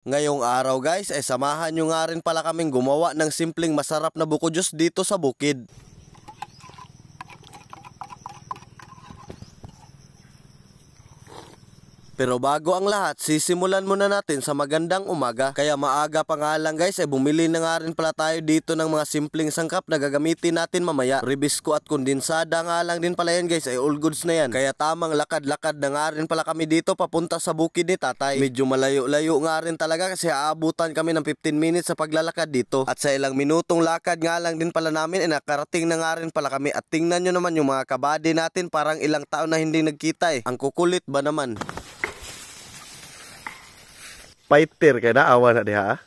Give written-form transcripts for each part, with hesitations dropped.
Ngayong araw guys ay samahan nyo nga rin pala kaming gumawa ng simpleng masarap na buko juice dito sa bukid. Pero bago ang lahat, sisimulan muna natin sa magandang umaga. Kaya maaga pa nga lang guys, ay bumili na nga rin pala tayo dito ng mga simpleng sangkap na gagamitin natin mamaya. Ribisco at kondensada nga lang din pala yan guys, ay all goods na yan. Kaya tamang lakad-lakad na nga rin pala kami dito papunta sa bukid ni tatay. Medyo malayo-layo nga rin talaga kasi aabutan kami ng 15 minutes sa paglalakad dito. At sa ilang minutong lakad nga lang din pala namin, ay nakarating na nga rin pala kami. At tingnan nyo naman yung mga kabady natin, parang ilang taon na hindi nagkita eh. Ang kukulit ba naman? Fighter kaya na awa na diha.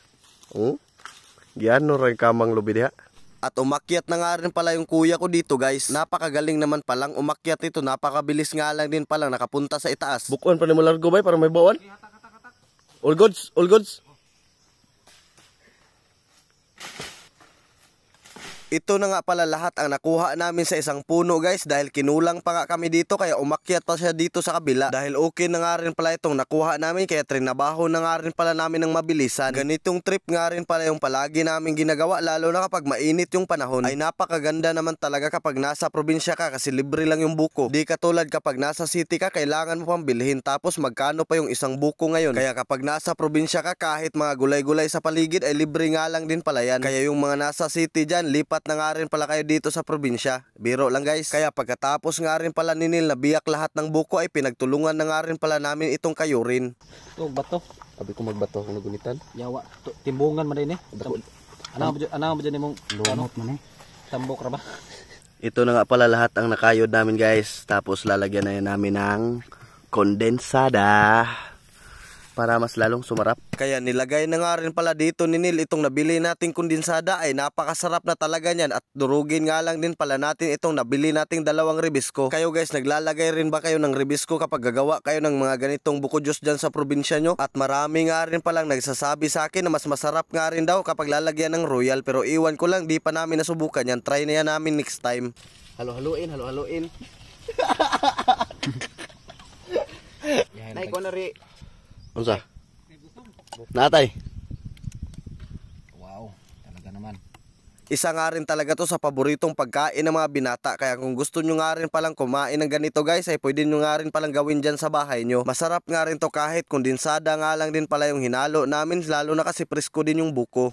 Giano rin kamang lubi diha. At umakyat na nga rin pala yung kuya ko dito guys. Napakagaling naman palang umakyat ito. Napakabilis nga lang din palang nakapunta sa itaas. Bukuan pa ni mo largo bay para may bawon. All goods, all goods. Ito na nga pala lahat ang nakuha namin sa isang puno guys, dahil kinulang pa nga kami dito kaya umakyat pa siya dito sa kabila. Dahil okay na nga rin pala itong nakuha namin kaya trinabaho na nga rin pala namin ng mabilisan. Ganitong trip nga rin pala yung palagi namin ginagawa, lalo na kapag mainit yung panahon. Ay napakaganda naman talaga kapag nasa probinsya ka kasi libre lang yung buko. Di katulad kapag nasa city ka, kailangan mo pang bilhin, tapos magkano pa yung isang buko ngayon. Kaya kapag nasa probinsya ka, kahit mga gulay-gulay sa paligid ay libre nga lang din pala yan. Kaya yung mga nasa city dyan, lipat na nga rin pala kayo dito sa probinsya. Biro lang guys. Kaya pagkatapos nga rin pala ni Nil na biyak lahat ng buko ay pinagtulungan na nga rin pala namin itong kayurin. Ito bato. Sabi ko magbato kung nagunitan. Yawa. Timbungan man din eh. Ano ba dyan mong lumot man eh. Tambok ra ba? Ito na nga pala lahat ang nakayod namin guys. Tapos lalagyan na yan namin ng kondensada para mas lalong sumarap. Kaya nilagay na nga rin pala dito ni Nil itong nabili nating kondensada. Ay napakasarap na talaga niyan. At durugin nga lang din pala natin itong nabili nating dalawang ribisco. Kayo guys, naglalagay rin ba kayo ng ribisco kapag gagawa kayo ng mga ganitong buko juice dyan sa probinsya nyo? At marami nga rin palang nagsasabi sa akin na mas masarap nga rin daw kapag lalagyan ng royal. Pero iwan ko lang, di pa namin nasubukan yan. Try na yan namin next time. Halo-haluin, halo-haluin. Nay ko na rin. Unsa? Natay. Wow, talaga naman. Isa nga rin talaga to sa paboritong pagkain ng mga binata. Kaya kung gusto nyo nga rin palang kumain ng ganito guys, ay pwede nyo nga rin palang gawin dyan sa bahay nyo. Masarap nga rin to kahit kondensada nga lang din pala yung hinalo namin. Lalo na kasi presko din yung buko.